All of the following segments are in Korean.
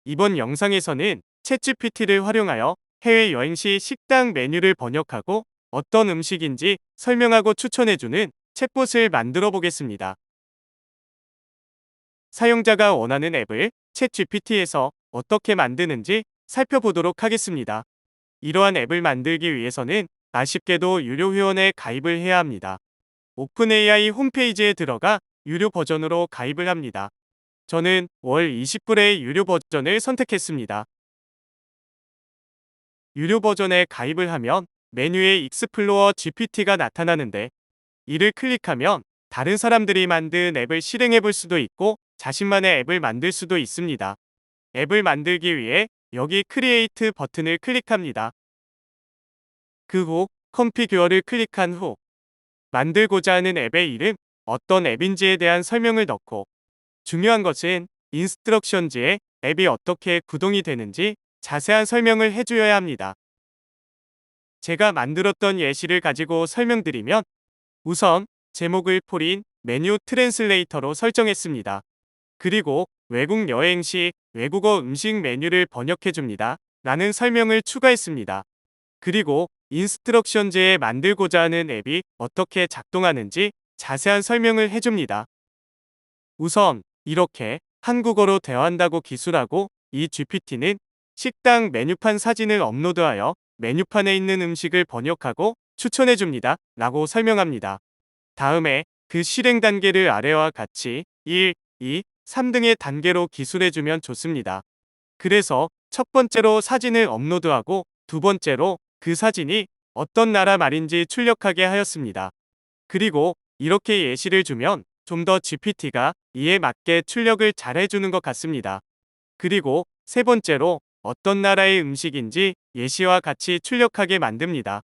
이번 영상에서는 챗GPT를 활용하여 해외여행 시 식당 메뉴를 번역하고 어떤 음식인지 설명하고 추천해주는 챗봇을 만들어 보겠습니다. 사용자가 원하는 앱을 챗GPT에서 어떻게 만드는지 살펴보도록 하겠습니다. 이러한 앱을 만들기 위해서는 아쉽게도 유료 회원에 가입을 해야 합니다. 오픈AI 홈페이지에 들어가 유료 버전으로 가입을 합니다. 저는 월 20불의 유료 버전을 선택했습니다. 유료 버전에 가입을 하면 메뉴에 익스플로어 GPT가 나타나는데, 이를 클릭하면 다른 사람들이 만든 앱을 실행해 볼 수도 있고 자신만의 앱을 만들 수도 있습니다. 앱을 만들기 위해 여기 크리에이트 버튼을 클릭합니다. 그 후 컨피규어를 클릭한 후 만들고자 하는 앱의 이름, 어떤 앱인지에 대한 설명을 넣고, 중요한 것은 인스트럭션즈에 앱이 어떻게 구동이 되는지 자세한 설명을 해주어야 합니다. 제가 만들었던 예시를 가지고 설명드리면, 우선 제목을 포린 메뉴 트랜슬레이터로 설정했습니다. 그리고 외국 여행 시 외국어 음식 메뉴를 번역해줍니다 라는 설명을 추가했습니다. 그리고 인스트럭션즈에 만들고자 하는 앱이 어떻게 작동하는지 자세한 설명을 해줍니다. 우선 이렇게 한국어로 대화한다고 기술하고, 이 GPT는 식당 메뉴판 사진을 업로드하여 메뉴판에 있는 음식을 번역하고 추천해줍니다 라고 설명합니다. 다음에 그 실행 단계를 아래와 같이 1, 2, 3등의 단계로 기술해주면 좋습니다. 그래서 첫 번째로 사진을 업로드하고 두 번째로 그 사진이 어떤 나라 말인지 출력하게 하였습니다. 그리고 이렇게 예시를 주면 좀 더 GPT가 이에 맞게 출력을 잘 해주는 것 같습니다. 그리고 세 번째로 어떤 나라의 음식인지 예시와 같이 출력하게 만듭니다.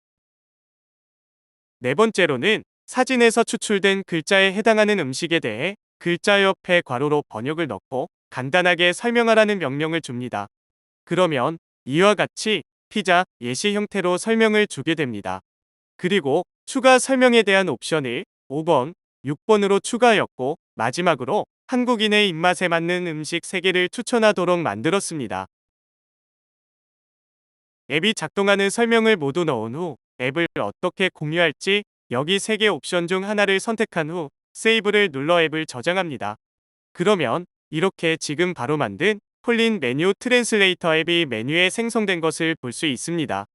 네 번째로는 사진에서 추출된 글자에 해당하는 음식에 대해 글자 옆에 괄호로 번역을 넣고 간단하게 설명하라는 명령을 줍니다. 그러면 이와 같이 피자 예시 형태로 설명을 주게 됩니다. 그리고 추가 설명에 대한 옵션을 5번, 6번으로 추가하였고, 마지막으로 한국인의 입맛에 맞는 음식 3개를 추천하도록 만들었습니다. 앱이 작동하는 설명을 모두 넣은 후 앱을 어떻게 공유할지 여기 3개 옵션 중 하나를 선택한 후 세이브를 눌러 앱을 저장합니다. 그러면 이렇게 지금 바로 만든 폴린 메뉴 트랜슬레이터 앱이 메뉴에 생성된 것을 볼 수 있습니다.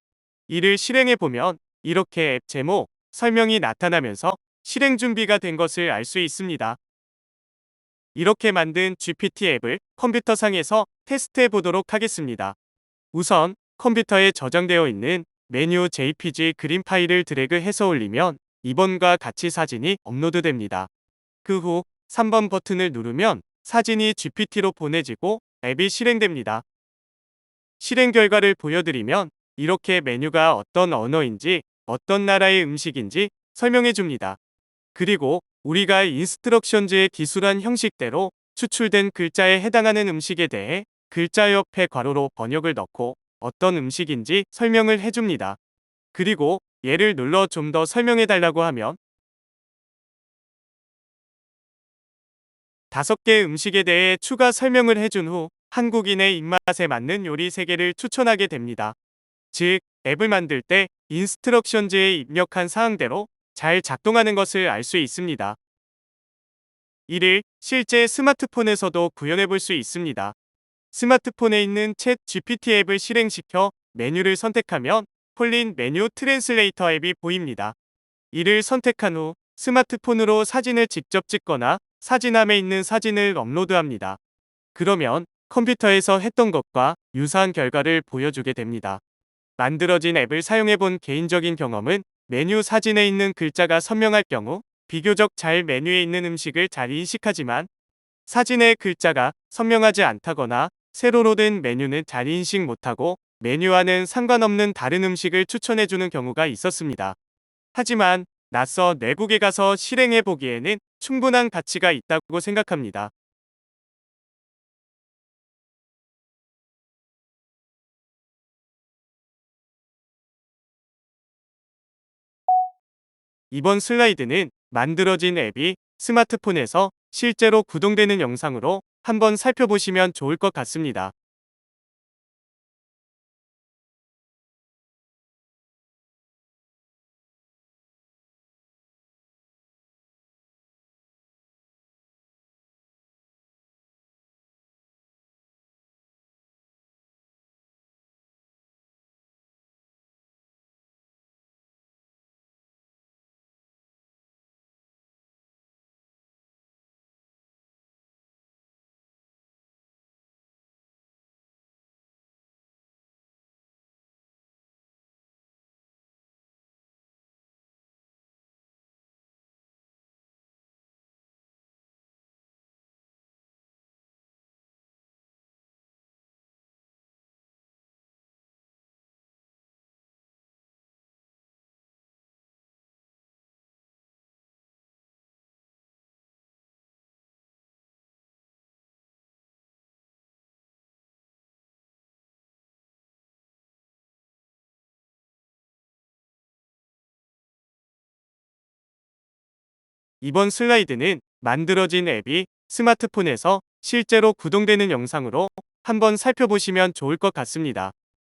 이를 실행해 보면 이렇게 앱 제목, 설명이 나타나면서 실행 준비가 된 것을 알 수 있습니다. 이렇게 만든 GPT 앱을 컴퓨터상에서 테스트해 보도록 하겠습니다. 우선 컴퓨터에 저장되어 있는 메뉴 JPG 그림 파일을 드래그해서 올리면 2번과 같이 사진이 업로드됩니다. 그 후 3번 버튼을 누르면 사진이 GPT로 보내지고 앱이 실행됩니다. 실행 결과를 보여드리면 이렇게 메뉴가 어떤 언어인지 어떤 나라의 음식인지 설명해 줍니다. 그리고 우리가 인스트럭션즈에 기술한 형식대로 추출된 글자에 해당하는 음식에 대해 글자 옆에 괄호로 번역을 넣고 어떤 음식인지 설명을 해줍니다. 그리고 얘를 눌러 좀 더 설명해 달라고 하면 5개 음식에 대해 추가 설명을 해준 후 한국인의 입맛에 맞는 요리 3개를 추천하게 됩니다. 즉, 앱을 만들 때 인스트럭션즈에 입력한 사항대로 잘 작동하는 것을 알 수 있습니다. 이를 실제 스마트폰에서도 구현해 볼 수 있습니다. 스마트폰에 있는 챗 GPT 앱을 실행시켜 메뉴를 선택하면 폴린 메뉴 트랜슬레이터 앱이 보입니다. 이를 선택한 후 스마트폰으로 사진을 직접 찍거나 사진함에 있는 사진을 업로드합니다. 그러면 컴퓨터에서 했던 것과 유사한 결과를 보여주게 됩니다. 만들어진 앱을 사용해 본 개인적인 경험은 메뉴 사진에 있는 글자가 선명할 경우 비교적 잘 메뉴에 있는 음식을 잘 인식하지만, 사진의 글자가 선명하지 않다거나 세로로 된 메뉴는 잘 인식 못하고 메뉴와는 상관없는 다른 음식을 추천해주는 경우가 있었습니다. 하지만 낯선 외국에 가서 실행해 보기에는 충분한 가치가 있다고 생각합니다. 이번 슬라이드는 만들어진 앱이 스마트폰에서 실제로 구동되는 영상으로 한번 살펴보시면 좋을 것 같습니다. 이번 슬라이드는 만들어진 앱이 스마트폰에서 실제로 구동되는 영상으로 한번 살펴보시면 좋을 것 같습니다.